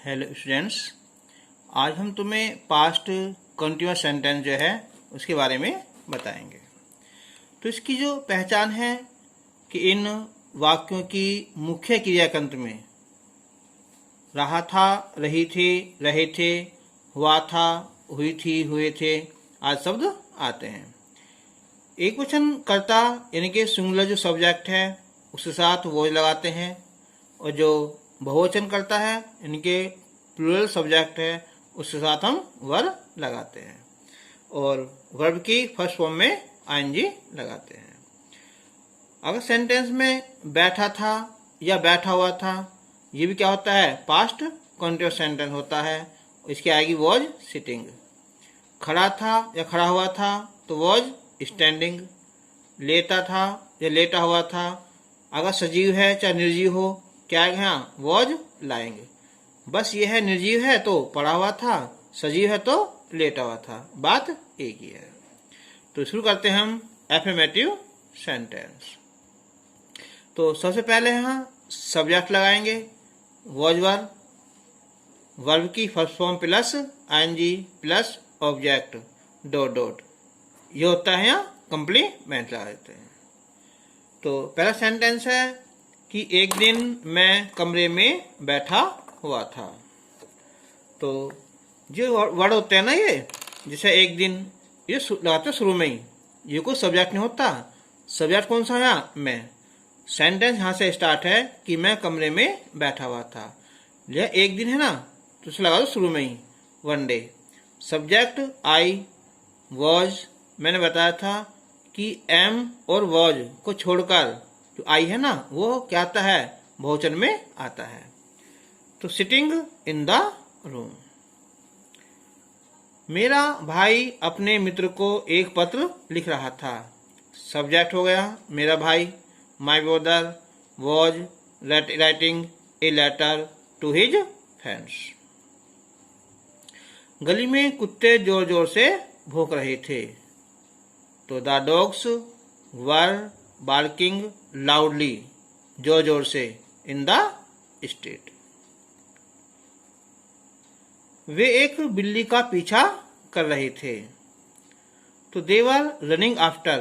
Hello students, आज हम तुम्हें पास्ट कंटिन्यूअस सेंटेंस जो है उसके बारे में बताएंगे। तो इसकी जो पहचान है कि इन वाक्यों की मुख्य क्रिया के अंत में रहा था, रही थी, रहे थे, हुआ था, हुई थी, हुए थे आदि शब्द आते हैं। एक वचन कर्ता यानी कि सिंगुलर जो सब्जेक्ट है उसके साथ वॉज लगाते हैं, और जो बहुवचन करता है यानी कि प्लूरल सब्जेक्ट है उसके साथ हम वर्ब लगाते हैं, और वर्ब की फर्स्ट फॉर्म में आईएनजी लगाते हैं। अगर सेंटेंस में बैठा था या बैठा हुआ था, ये भी क्या होता है? पास्ट कंटिन्यूअस सेंटेंस होता है। इसकी आएगी वॉज सिटिंग। खड़ा था या खड़ा हुआ था तो वॉज स्टैंडिंग। लेटा था या लेटा हुआ था। अगर सजीव है चाहे निर्जीव हो, क्या है? यहाँ वॉज लाइंग। बस ये है, निर्जीव है तो पड़ा हुआ था, सजीव है तो लेटा हुआ था, बात एक ही है। तो शुरू करते हैं हम एफर्मेटिव सेंटेंस। तो सबसे पहले यहाँ सब्जेक्ट लगाएंगे, वॉज वर्ब। वर्ब की first form plus ING plus object dot dot, ये होता है यहाँ कंप्लीमेंट लगा देते हैं। तो पहला सेंटेंस है कि एक दिन मैं कमरे में बैठा हुआ था। तो जो वर्ड होते हैं ना, ये जैसे एक दिन, ये लगाते शुरू में ही, ये कोई सब्जेक्ट नहीं होता। सब्जेक्ट कौन सा है? यहाँ मैं। सेंटेंस यहाँ से स्टार्ट है कि मैं कमरे में बैठा हुआ था। यह एक दिन है ना, तो उसे लगा दो शुरू में ही, one day. Subject I, was, मैंने बताया था कि एम और वॉज को छोड़कर जो आई है ना, वो क्या आता है? बहुवचन में आता है। तो सिटिंग इन द रूम। मेरा भाई अपने मित्र को एक पत्र लिख रहा था। सब्जेक्ट हो गया मेरा भाई, my brother was writing a letter to his friends. गली में कुत्ते जोर जोर से भौंक रहे थे। तो the dogs were barking loudly, जोर जोर से, इन द स्ट्रीट। वे एक बिल्ली का पीछा कर रहे थे। तो दे वर रनिंग आफ्टर।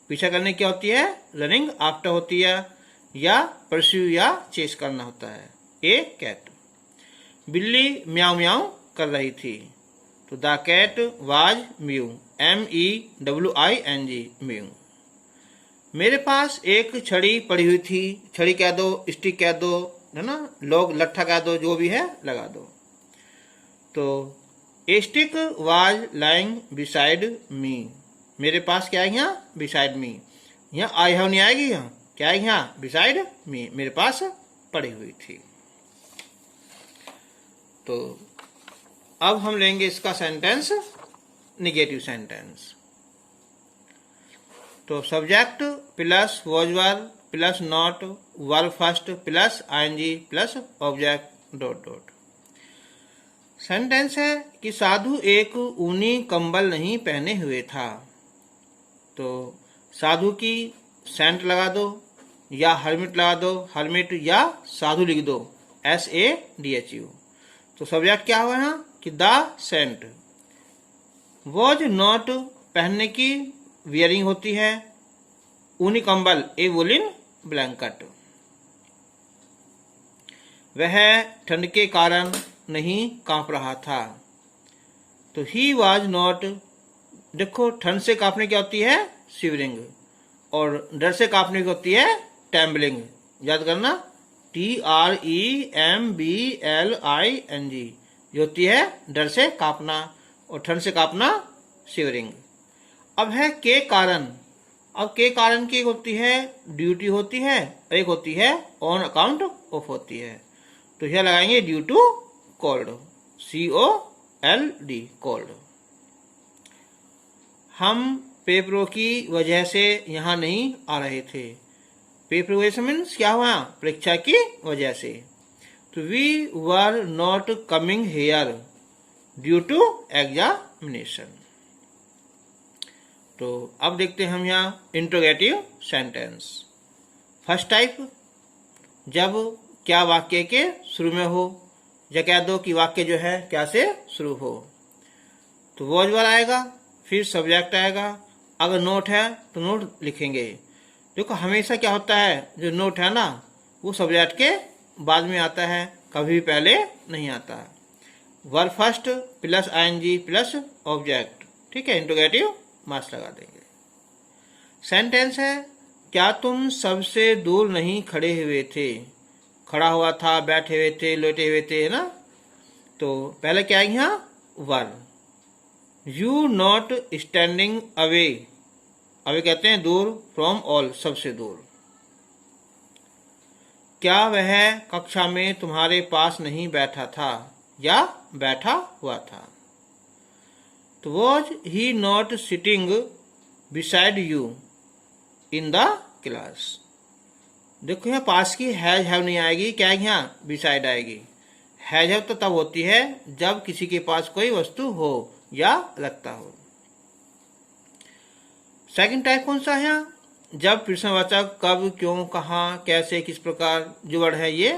पीछा करने क्या होती है? रनिंग आफ्टर होती है, या परस्यू या चेस करना होता है। A cat. बिल्ली म्याऊ म्याऊ कर रही थी। तो the cat was mew, MEWING, mew. मेरे पास एक छड़ी पड़ी हुई थी। छड़ी कह दो, स्टिक कह दो, है ना, लोग लट्ठा कह दो, जो भी है लगा दो। तो ए stick was lying beside me. मेरे पास क्या है यहाँ? Beside me. यहाँ आई हैव नहीं आएगी, यहाँ क्या है? यहाँ बिसाइड मी, मेरे पास पड़ी हुई थी। तो अब हम लेंगे इसका सेंटेंस, निगेटिव सेंटेंस। तो subject plus was verb plus not, verb first plus ING plus object dot dot. Sentence है कि साधु एक ऊनी कंबल नहीं पहने हुए था। तो साधु की सेंट लगा दो, या हर्मिट लगा दो, हर्मिट, या साधु लिख दो, SADHU। तो सब्जेक्ट क्या हुआ यहाँ कि द सेंट। वॉज नॉट पहनने की वियरिंग होती है। ऊनी कंबल ए वुलिन ब्लैंकेट। वह ठंड के कारण नहीं कांप रहा था। तो ही वाज नॉट। देखो, ठंड से कांपने क्या होती है? शिवरिंग, और डर से कांपने की होती है टेम्बलिंग। याद करना, TREMBLING, ये होती है डर से कांपना, और ठंड से कांपना शिवरिंग। अब है के कारण। अब के कारण की एक होती है ड्यूटी होती है, एक होती है ऑन अकाउंट ऑफ होती है। तो यह लगाएंगे due to cold, COLD, cold. हम पेपरों की वजह से यहाँ नहीं आ रहे थे। पेपर वजह से मीन्स क्या हुआ? परीक्षा की वजह से। तो we were not coming here due to examination. तो अब देखते हैं हम यहाँ इंट्रोगेटिव सेंटेंस। फर्स्ट टाइप, जब क्या वाक्य के शुरू में हो, या कह दो कि वाक्य जो है क्या से शुरू हो। तो वॉज वाला आएगा, फिर सब्जेक्ट आएगा। अगर नोट है तो नोट लिखेंगे। देखो हमेशा क्या होता है, जो नोट है ना वो सब्जेक्ट के बाद में आता है, कभी भी पहले नहीं आता है। Verb first plus ING plus object, ठीक है, इंट्रोगेटिव मार्क्स लगा देंगे। सेंटेंस है, क्या तुम सबसे दूर नहीं खड़े हुए थे। खड़ा हुआ था, बैठे हुए थे, लेटे हुए थे, है ना। तो पहले क्या है यहाँ verb. You not standing away, away कहते हैं दूर, फ्रॉम ऑल सबसे दूर। क्या वह कक्षा में तुम्हारे पास नहीं बैठा था या बैठा हुआ था। तो was he not sitting beside you in the class. देखो यहाँ पास की हैज हैव नहीं आएगी, क्या है यहाँ बिसाइड आएगी। हैज हैव तो तब होती है जब किसी के पास कोई वस्तु हो या लगता हो। सेकंड टाइप कौन सा है यहाँ, जब प्रश्नवाचक कब, क्यों, कहाँ, कैसे, किस प्रकार जो वर्ड है ये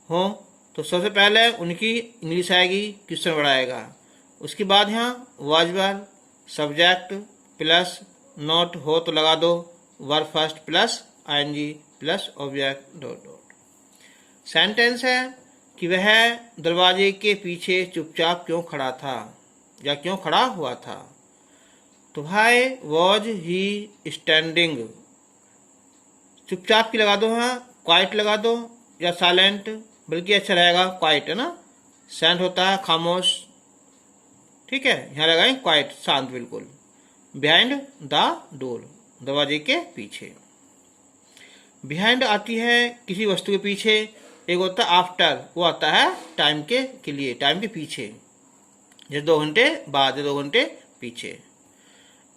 हो। तो सबसे पहले उनकी इंग्लिश आएगी, क्वेश्चन वर्ड आएगा। उसके बाद यहाँ was verb, subject plus not हो तो लगा दो, verb first plus ING plus object dot dot. Sentence है कि वह दरवाजे के पीछे चुपचाप क्यों खड़ा था या क्यों खड़ा हुआ था। तो भाई वॉज ही स्टैंडिंग, चुपचाप की लगा दो, हाँ क्वाइट लगा दो या साइलेंट, बल्कि अच्छा रहेगा क्वाइट, है ना। साइलेंट होता है खामोश, ठीक है, यहाँ लगाएं क्वाइट, शांत बिल्कुल। बिहाइंड द डोर, दरवाजे के पीछे। बिहाइंड आती है किसी वस्तु के पीछे, एक होता है आफ्टर, वो आता है टाइम के लिए, टाइम के पीछे, जैसे 2 घंटे बाद, 2 घंटे पीछे।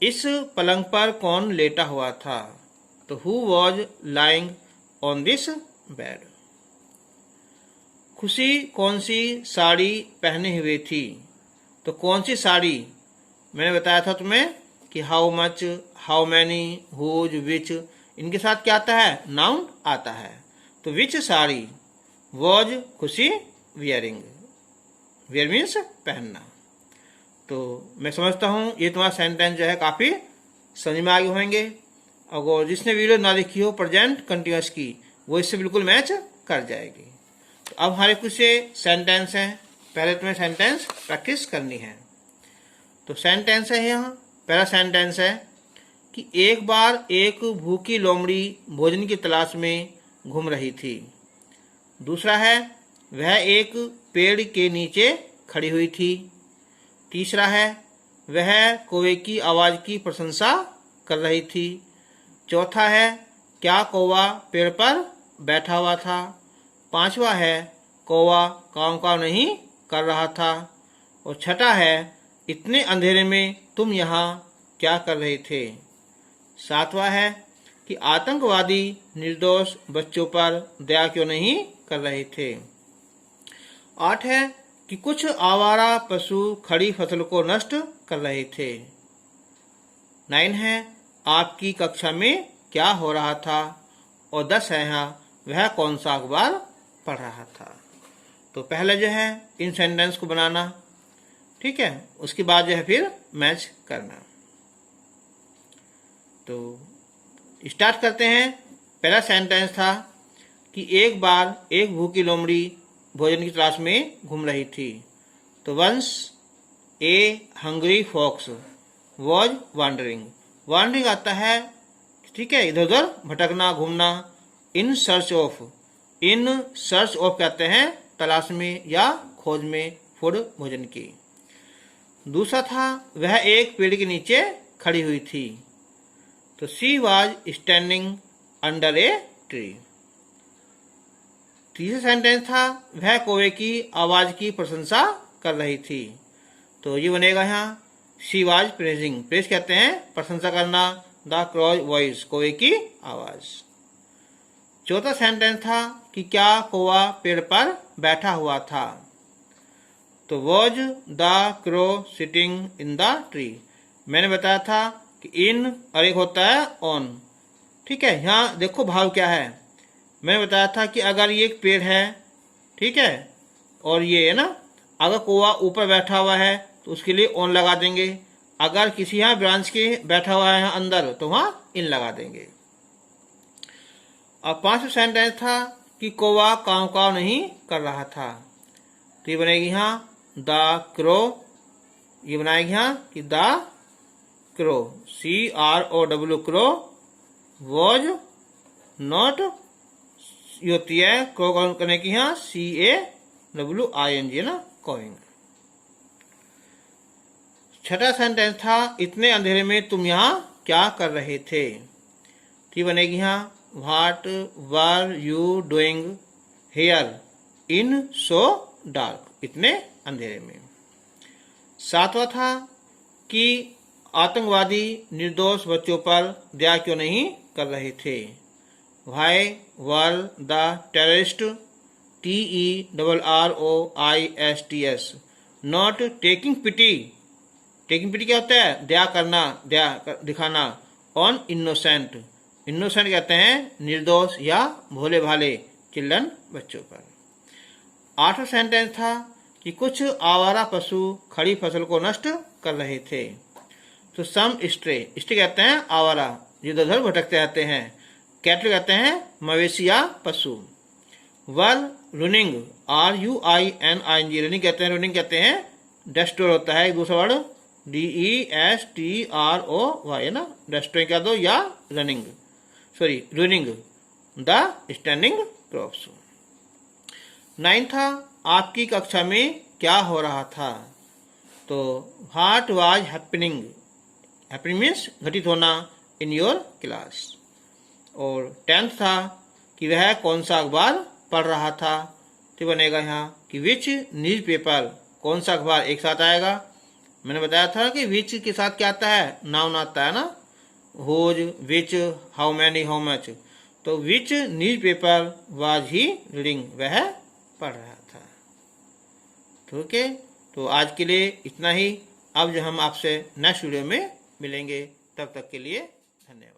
इस पलंग पर कौन लेटा हुआ था। तो who was lying on this bed. खुशी कौन सी साड़ी पहने हुए थी। तो कौन सी साड़ी, मैंने बताया था तुम्हें कि how much, how many, whose, which, इनके साथ क्या आता है, नाउन आता है। तो which sari was Khushi wearing, wear means पहनना। तो मैं समझता हूँ ये तुम्हारा सेंटेंस जो है काफ़ी समझ में आगे होंगे। अगर जिसने वीडियो ना देखी हो प्रेजेंट कंटिन्यूअस की, वो इससे बिल्कुल मैच कर जाएगी। तो अब हमारे कुछ सेंटेंस हैं, पहले तुम्हें सेंटेंस प्रैक्टिस करनी है। तो सेंटेंस है यहाँ, पहला सेंटेंस है कि एक बार एक भूखी लोमड़ी भोजन की तलाश में घूम रही थी। दूसरा है वह एक पेड़ के नीचे खड़ी हुई थी। तीसरा है वह कौवे की आवाज़ की प्रशंसा कर रही थी। चौथा है क्या कौवा पेड़ पर बैठा हुआ था। पांचवा है कौवा काव काव नहीं कर रहा था। और छठा है इतने अंधेरे में तुम यहाँ क्या कर रहे थे। सातवां है कि आतंकवादी निर्दोष बच्चों पर दया क्यों नहीं कर रहे थे। 8 है कि कुछ आवारा पशु खड़ी फसल को नष्ट कर रहे थे। 9 है आपकी कक्षा में क्या हो रहा था। और 10 है यहाँ वह कौन सा अखबार पढ़ रहा था। तो पहले जो है इन सेंटेंस को बनाना, ठीक है, उसके बाद जो है फिर मैच करना। तो स्टार्ट करते हैं। पहला सेंटेंस था कि एक बार एक भूखी लोमड़ी भोजन की तलाश में घूम रही थी। तो once a hungry fox was wandering. Wandering आता है, ठीक है, इधर उधर भटकना, घूमना। In search of, in search of कहते हैं तलाश में या खोज में फूड भोजन की। दूसरा था वह एक पेड़ के नीचे खड़ी हुई थी। तो she was standing under a tree. तीसरा सेंटेंस था वह कौवे की आवाज की प्रशंसा कर रही थी। तो ये बनेगा यहाँ शी वॉज प्रेजिंग। प्रेज कहते हैं प्रशंसा करना, द क्रॉज वॉइस, कौवे की आवाज। चौथा सेंटेंस था कि क्या कौवा पेड़ पर बैठा हुआ था। तो was the crow sitting in the tree. मैंने बताया था कि इन और एक होता है ऑन, ठीक है। यहाँ देखो भाव क्या है। मैंने बताया था कि अगर ये एक पेड़ है, ठीक है, और ये है ना, अगर कौवा ऊपर बैठा हुआ है तो उसके लिए ऑन लगा देंगे, अगर किसी यहाँ ब्रांच के बैठा हुआ है अंदर तो वहाँ इन लगा देंगे। अब 5वां सेंटेंस था कि कौवा काव काव नहीं कर रहा था, तो ये बनेगी यहाँ द क्रो, ये बनाएगी यहाँ कि the crow, CROW, crow was not, ये होती है क्रो करने की यहाँ CAWING है ना, कॉइंग। 6वां सेंटेंस था इतने अंधेरे में तुम यहाँ क्या कर रहे थे, तो बनेगी यहाँ what were you doing here in so dark, इतने अंधेरे में। 7वां था कि आतंकवादी निर्दोष बच्चों पर दया क्यों नहीं कर रहे थे, why were the terrorist TERROISTS not taking pity, taking pity क्या होता है, दया करना, दया दिखाना, ऑन इनोसेंट, इनोसेंट कहते हैं निर्दोष या भोले भाले चिल्ड्रन, बच्चों पर। 8वां सेंटेंस था कि कुछ आवारा पशु खड़ी फसल को नष्ट कर रहे थे, तो सम स्ट्रे, स्ट्रे कहते हैं आवारा, इधर उधर भटकते रहते हैं, कैटल कहते हैं मवेशी या पशु। वर रनिंग, RUINING, रनिंग कहते हैं, रनिंग कहते हैं डेस्ट्रॉय होता है, दूसरा वर्ड DESTROY है ना, डेस्ट्रॉय कह दो या running, sorry running the standing crops. 9 था आपकी कक्षा में क्या हो रहा था, तो what was happening, happening means घटित होना, इन योर क्लास। और 10 था कि वह कौन सा अखबार पढ़ रहा था, तो बनेगा यहाँ कि विच न्यूज पेपर, कौन सा अखबार एक साथ आएगा, मैंने बताया था कि विच के साथ क्या आता है, नाउन आता है ना, whose, which, how many, how much, तो which newspaper was he reading, वह पढ़ रहा था। ठीक है, तो आज के लिए इतना ही। अब जो हम आपसे नेक्स्ट वीडियो में मिलेंगे, तब तक के लिए धन्यवाद।